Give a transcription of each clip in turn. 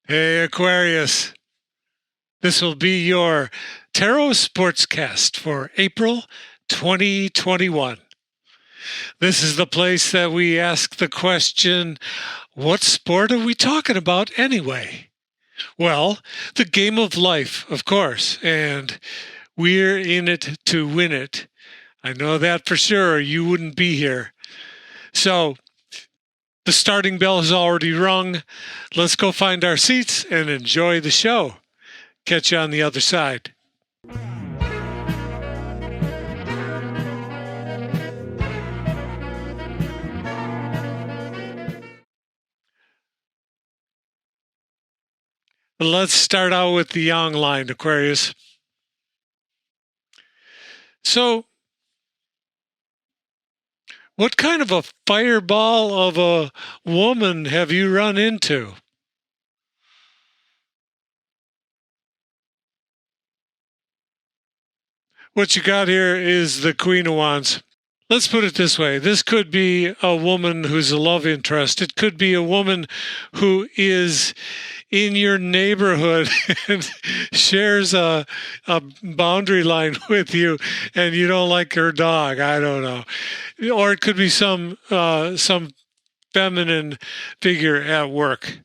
Hey, Aquarius. This will be your Tarot Sportscast for April 2021. This is the place that we ask the question, what sport are we talking about anyway? Well, the game of life, of course, and we're in it to win it. I know that for sure, or you wouldn't be here. So, the starting bell has already rung. Let's go find our seats and enjoy the show. Catch you on the other side. Let's start out with the Yang line, Aquarius. So, what kind of a fireball of a woman have you run into? What you got here is the Queen of Wands. Let's put it this way. This could be a woman who's a love interest. It could be a woman who is in your neighborhood and shares a boundary line with you and you don't like her dog. I don't know. Or it could be some feminine figure at work.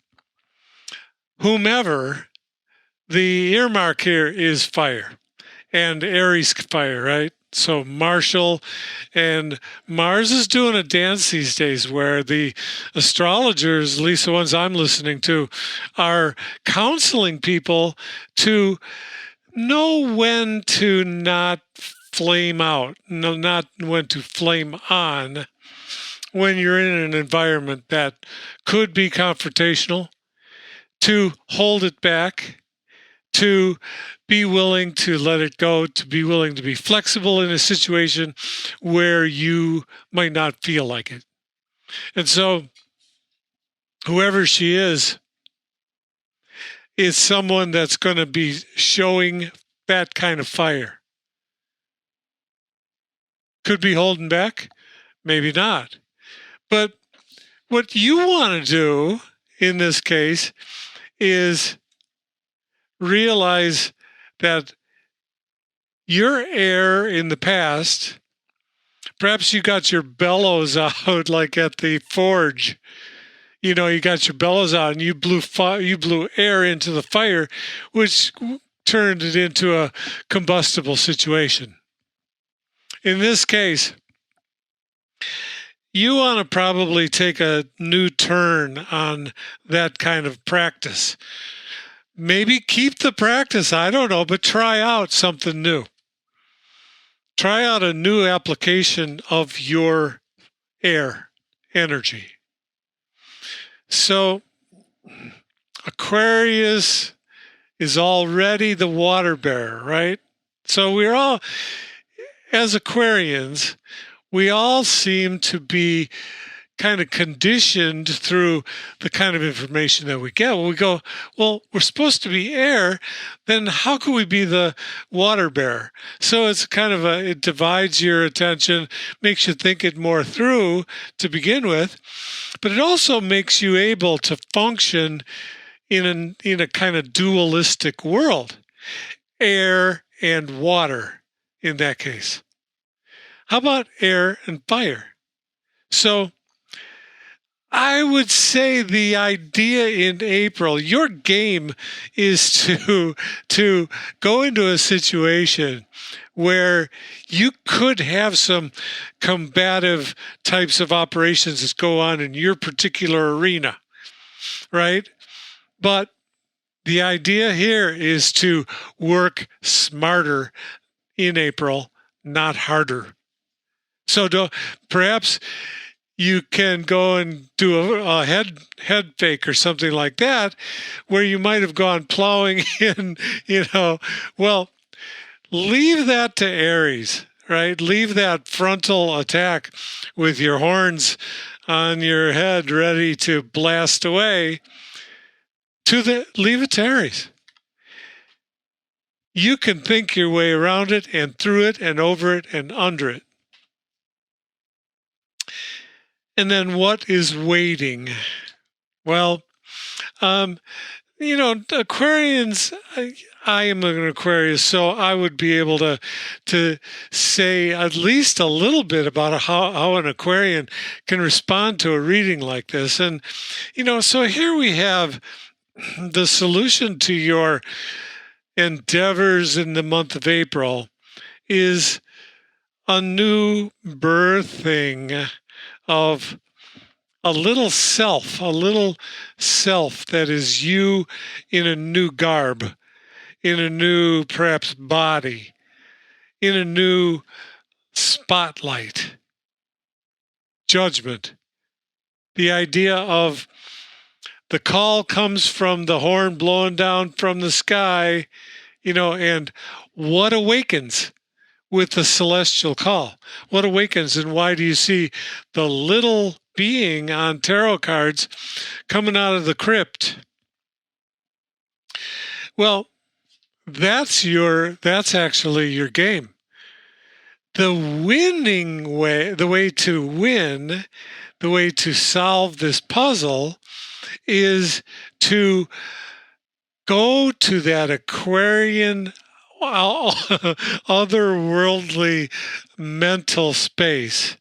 Whomever, the earmark here is fire and Aries fire, right? So Marshall and Mars is doing a dance these days where the astrologers, at least the ones I'm listening to, are counseling people to know when to not flame out, not when to flame on when you're in an environment that could be confrontational, to hold it back, to be willing to let it go, to be willing to be flexible in a situation where you might not feel like it. And so, whoever she is someone that's going to be showing that kind of fire. Could be holding back, maybe not. But what you want to do in this case is realize that your air in the past, perhaps you got your bellows out like at the forge. You know, you got your bellows out and you blew air into the fire, which turned it into a combustible situation. In this case, you want to probably take a new turn on that kind of practice. Maybe keep the practice, I don't know, but try out something new. Try out a new application of your air energy. So, Aquarius is already the water bearer, right? So we're all, as Aquarians, we all seem to be kind of conditioned through the kind of information that we get. When we go, well, we're supposed to be air, then how could we be the water bearer? So it's kind of it divides your attention, makes you think it more through to begin with, but it also makes you able to function in a kind of dualistic world, air and water in that case. How about air and fire? So I would say the idea in April, your game is to go into a situation where you could have some combative types of operations that go on in your particular arena, right? But the idea here is to work smarter in April, not harder. So perhaps you can go and do a head fake or something like that, where you might have gone plowing in, well, leave that to Aries, right? Leave that frontal attack with your horns on your head ready to blast away leave it to Aries. You can think your way around it and through it and over it and under it. And then what is waiting? Well, Aquarians, I am an Aquarius, so I would be able to say at least a little bit about how an Aquarian can respond to a reading like this. And, so here we have the solution to your endeavors in the month of April is a new birthing of a little self that is you in a new garb, in a new perhaps body, in a new spotlight, judgment. The idea of the call comes from the horn blowing down from the sky, and what awakens with the celestial call? What awakens, and why do you see the little being on tarot cards coming out of the crypt? Well, that's actually your game. The winning way, the way to win, the way to solve this puzzle is to go to that Aquarian, otherworldly mental space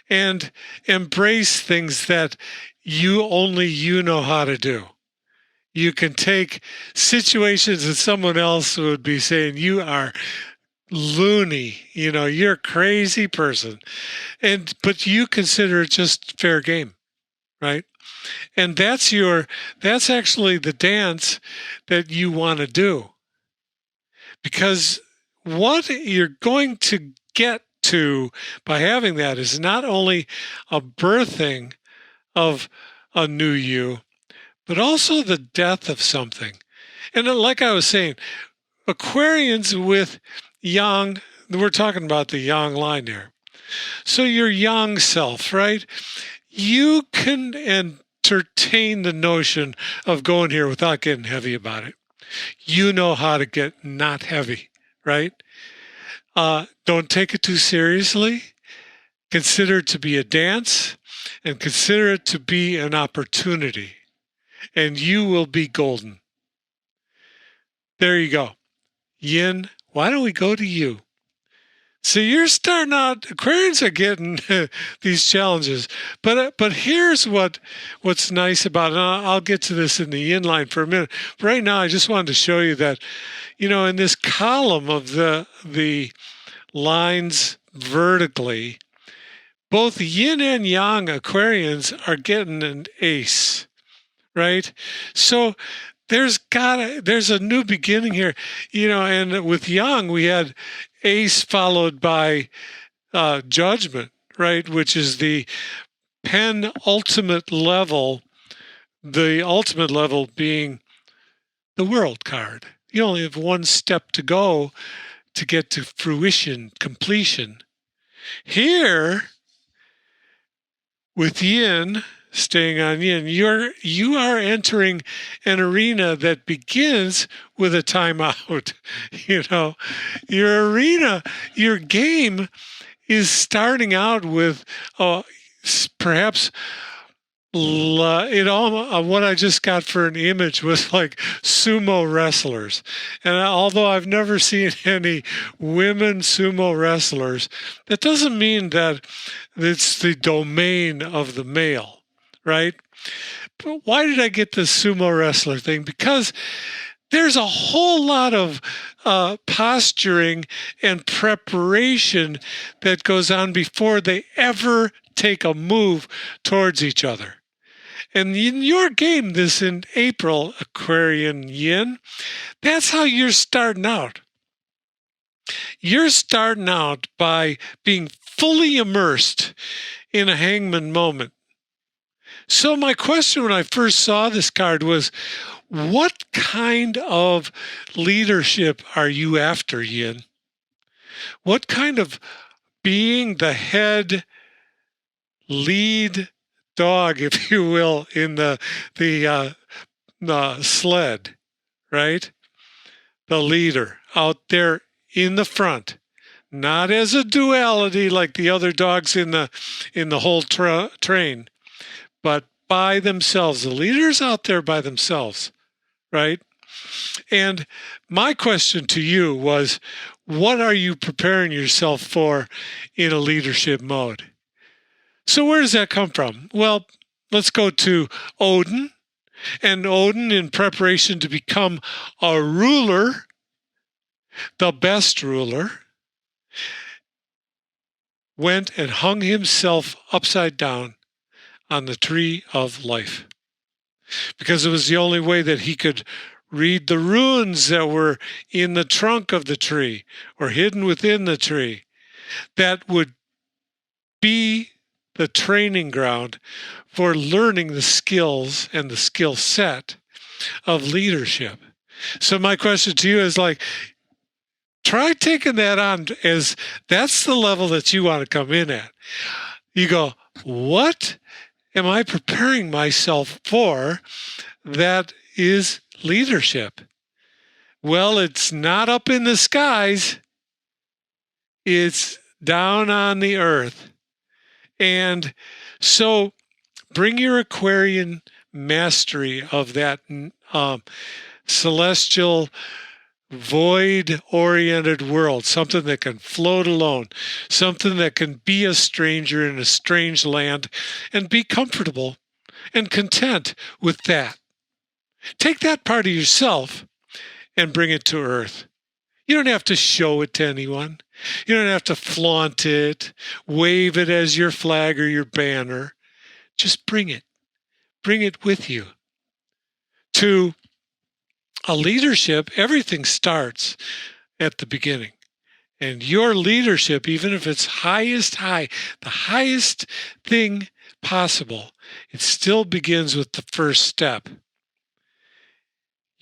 and embrace things that only you know how to do. You can take situations that someone else would be saying, you are loony, you're a crazy person. But you consider it just fair game, right? And that's actually the dance that you want to do. Because what you're going to get to by having that is not only a birthing of a new you, but also the death of something. And like I was saying, Aquarians with yang, we're talking about the yang line there. So your yang self, right? You can entertain the notion of going here without getting heavy about it. You know how to get not heavy, right? Don't take it too seriously. Consider it to be a dance and consider it to be an opportunity. And you will be golden. There you go. Yin, why don't we go to you? So you're starting out, Aquarians are getting these challenges. But here's what's nice about it. And I'll get to this in the Yin line for a minute. But right now, I just wanted to show you that, in this column of the lines vertically, both Yin and Yang Aquarians are getting an ace, right? So there's a new beginning here, and with Yang, we had ace followed by judgment, right? Which is the penultimate level, the ultimate level being the world card. You only have one step to go to get to fruition, completion. Here, with Yin, staying on Yin, you are entering an arena that begins with a timeout. Your arena, your game is starting out with perhaps what I just got for an image was like sumo wrestlers. And although I've never seen any women sumo wrestlers, that doesn't mean that it's the domain of the male. Right? But why did I get the sumo wrestler thing? Because there's a whole lot of posturing and preparation that goes on before they ever take a move towards each other. And in your game, this in April, Aquarian Yin, that's how you're starting out. You're starting out by being fully immersed in a hangman moment. So my question when I first saw this card was, what kind of leadership are you after, Yin? What kind of being the head lead dog, if you will, in the sled, right? The leader out there in the front, not as a duality like the other dogs in the whole train, but by themselves. The leaders out there by themselves, right? And my question to you was, what are you preparing yourself for in a leadership mode? So where does that come from? Well, let's go to Odin. And Odin, in preparation to become a ruler, the best ruler, went and hung himself upside down on the tree of life, because it was the only way that he could read the runes that were in the trunk of the tree or hidden within the tree that would be the training ground for learning the skills and the skill set of leadership. So my question to you is like, try taking that on as that's the level that you want to come in at. You go, what am I preparing myself for that is leadership? Well, it's not up in the skies. It's down on the earth. And so bring your Aquarian mastery of that celestial, void-oriented world, something that can float alone, something that can be a stranger in a strange land and be comfortable and content with that. Take that part of yourself and bring it to earth. You don't have to show it to anyone. You don't have to flaunt it, wave it as your flag or your banner. Just bring it. Bring it with you. To a leadership, everything starts at the beginning. And your leadership, even if it's highest high, the highest thing possible, it still begins with the first step.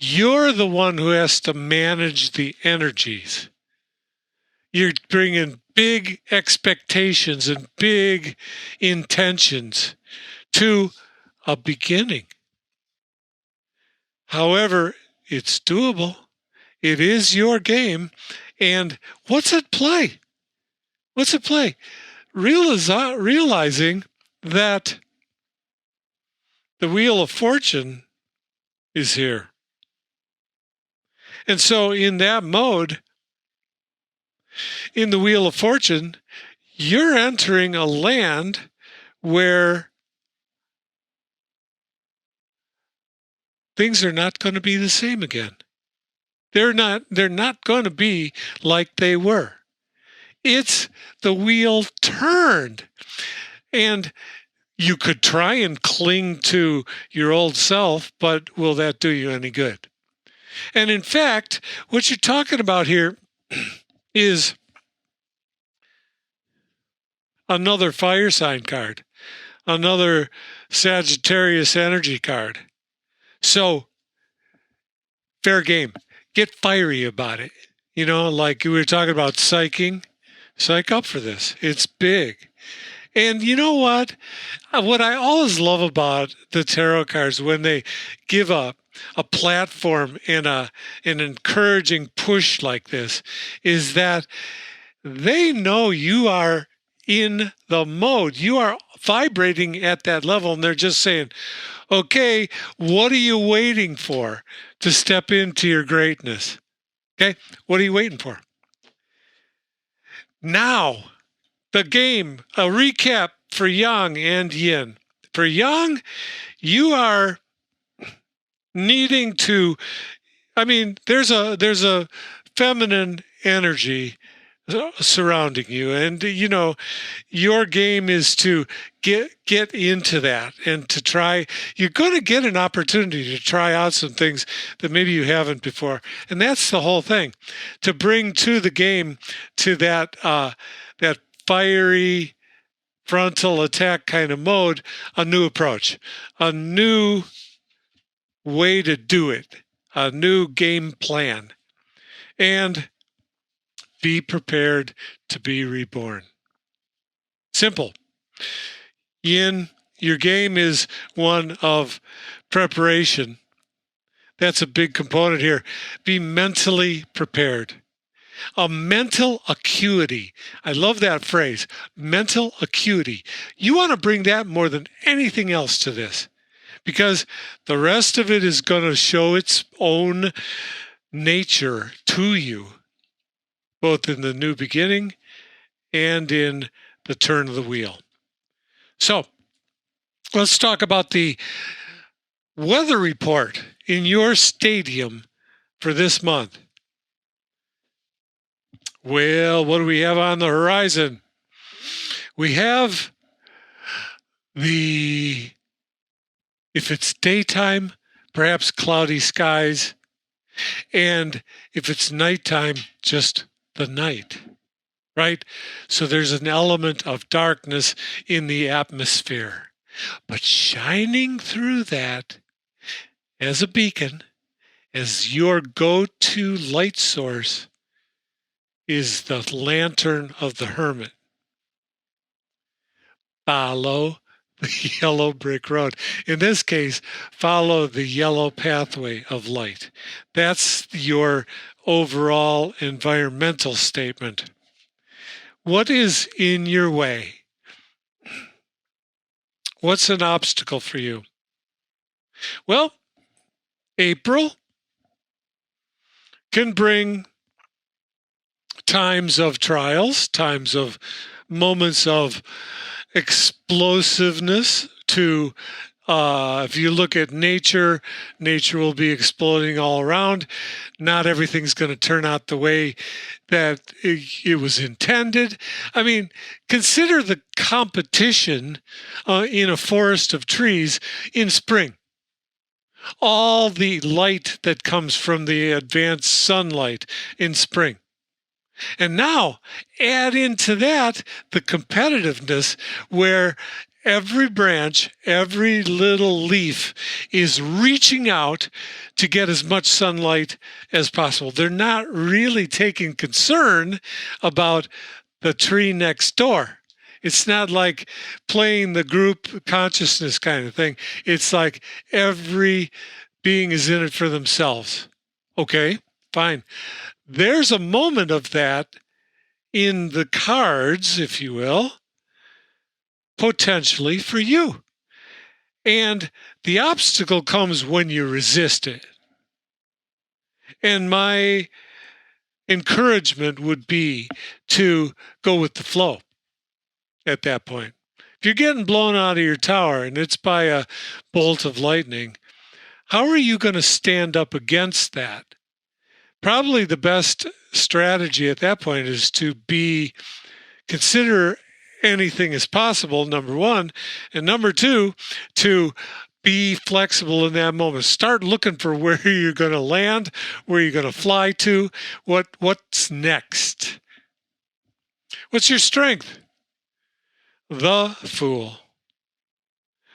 You're the one who has to manage the energies. You're bringing big expectations and big intentions to a beginning. However, it's doable. It is your game. And what's at play? What's at play? Realizing that the Wheel of Fortune is here. And so in that mode, in the Wheel of Fortune, you're entering a land where things are not going to be the same again. They're not going to be like they were. It's the wheel turned. And you could try and cling to your old self, but will that do you any good? And in fact, what you're talking about here is another fire sign card, another Sagittarius energy card. So, fair game. Get fiery about it. You know, like we were talking about psyching. Psych up for this. It's big. And you know what? What I always love about the tarot cards, when they give a platform and an encouraging push like this, is that they know you are in the mode. You are vibrating at that level, and they're just saying, okay, what are you waiting for to step into your greatness? Okay, what are you waiting for? Now, the game, a recap for Yang and Yin. For Yang, you are needing to, there's a feminine energy surrounding you, and your game is to get into that and to try. You're going to get an opportunity to try out some things that maybe you haven't before, and that's the whole thing, to bring to the game, to that fiery frontal attack kind of mode, a new approach, a new way to do it, a new game plan, and be prepared to be reborn. Simple. Yin, your game is one of preparation. That's a big component here. Be mentally prepared. A mental acuity. I love that phrase, mental acuity. You want to bring that more than anything else to this, because the rest of it is going to show its own nature to you, both in the new beginning and in the turn of the wheel. So let's talk about the weather report in your stadium for this month. Well, what do we have on the horizon? We have if it's daytime, perhaps cloudy skies, and if it's nighttime, just the night, right? So there's an element of darkness in the atmosphere. But shining through that as a beacon, as your go-to light source, is the lantern of the hermit. Follow the yellow brick road. In this case, follow the yellow pathway of light. That's your overall environmental statement. What is in your way? What's an obstacle for you? Well, April can bring times of trials, times of moments of explosiveness to, if you look at nature, nature will be exploding all around. Not everything's going to turn out the way that it was intended. I mean, consider the competition in a forest of trees in spring. All the light that comes from the advanced sunlight in spring. And now add into that the competitiveness where every branch, every little leaf is reaching out to get as much sunlight as possible. They're not really taking concern about the tree next door. It's not like playing the group consciousness kind of thing. It's like every being is in it for themselves. Okay, fine. There's a moment of that in the cards, if you will, potentially for you. And the obstacle comes when you resist it. And my encouragement would be to go with the flow at that point. If you're getting blown out of your tower and it's by a bolt of lightning, how are you going to stand up against that? Probably the best strategy at that point is to consider anything as possible, number one, and number two, to be flexible in that moment. Start looking for where you're going to land, where you're going to fly to, what's next. What's your strength? The Fool,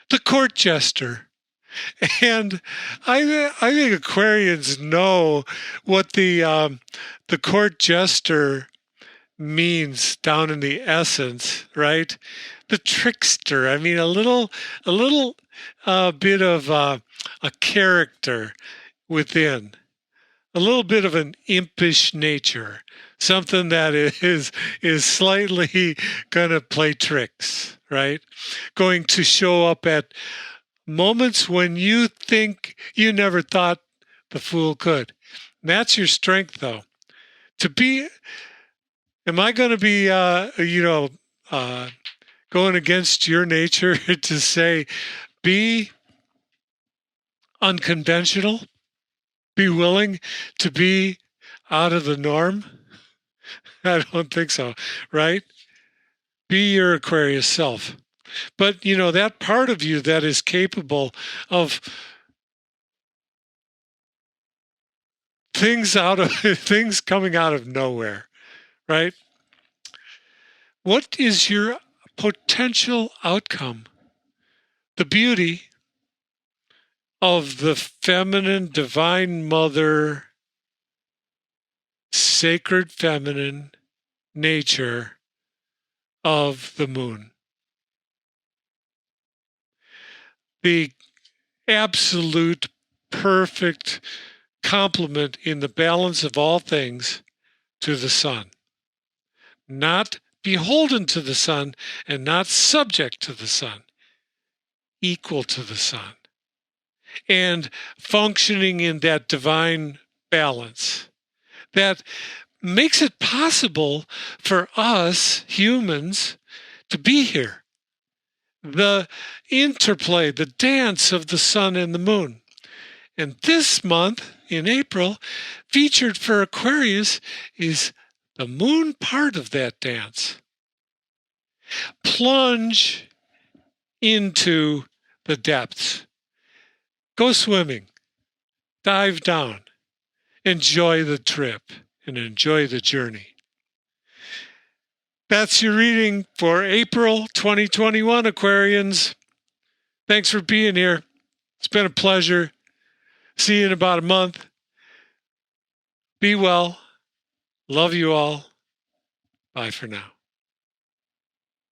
the court jester. And I think Aquarians know what the court jester means down in the essence, right? The trickster. I mean, a little bit of a character within, a little bit of an impish nature, something that is slightly going to play tricks, right? Going to show up at moments when you think you never thought the fool could. And that's your strength, though. Am I going to be, going against your nature to say, be unconventional, be willing to be out of the norm? I don't think so, right? Be your Aquarius self. But, that part of you that is capable of things coming out of nowhere, right? What is your potential outcome? The beauty of the feminine, divine mother, sacred feminine nature of the moon. The absolute perfect complement in the balance of all things to the sun. Not beholden to the sun and not subject to the sun. Equal to the sun. and functioning in that divine balance that makes it possible for us humans to be here. The interplay, the dance of the sun and the moon. And this month, in April, featured for Aquarius is the moon part of that dance. Plunge into the depths. Go swimming. Dive down. Enjoy the trip and enjoy the journey. That's your reading for April 2021, Aquarians. Thanks for being here. It's been a pleasure. See you in about a month. Be well. Love you all. Bye for now.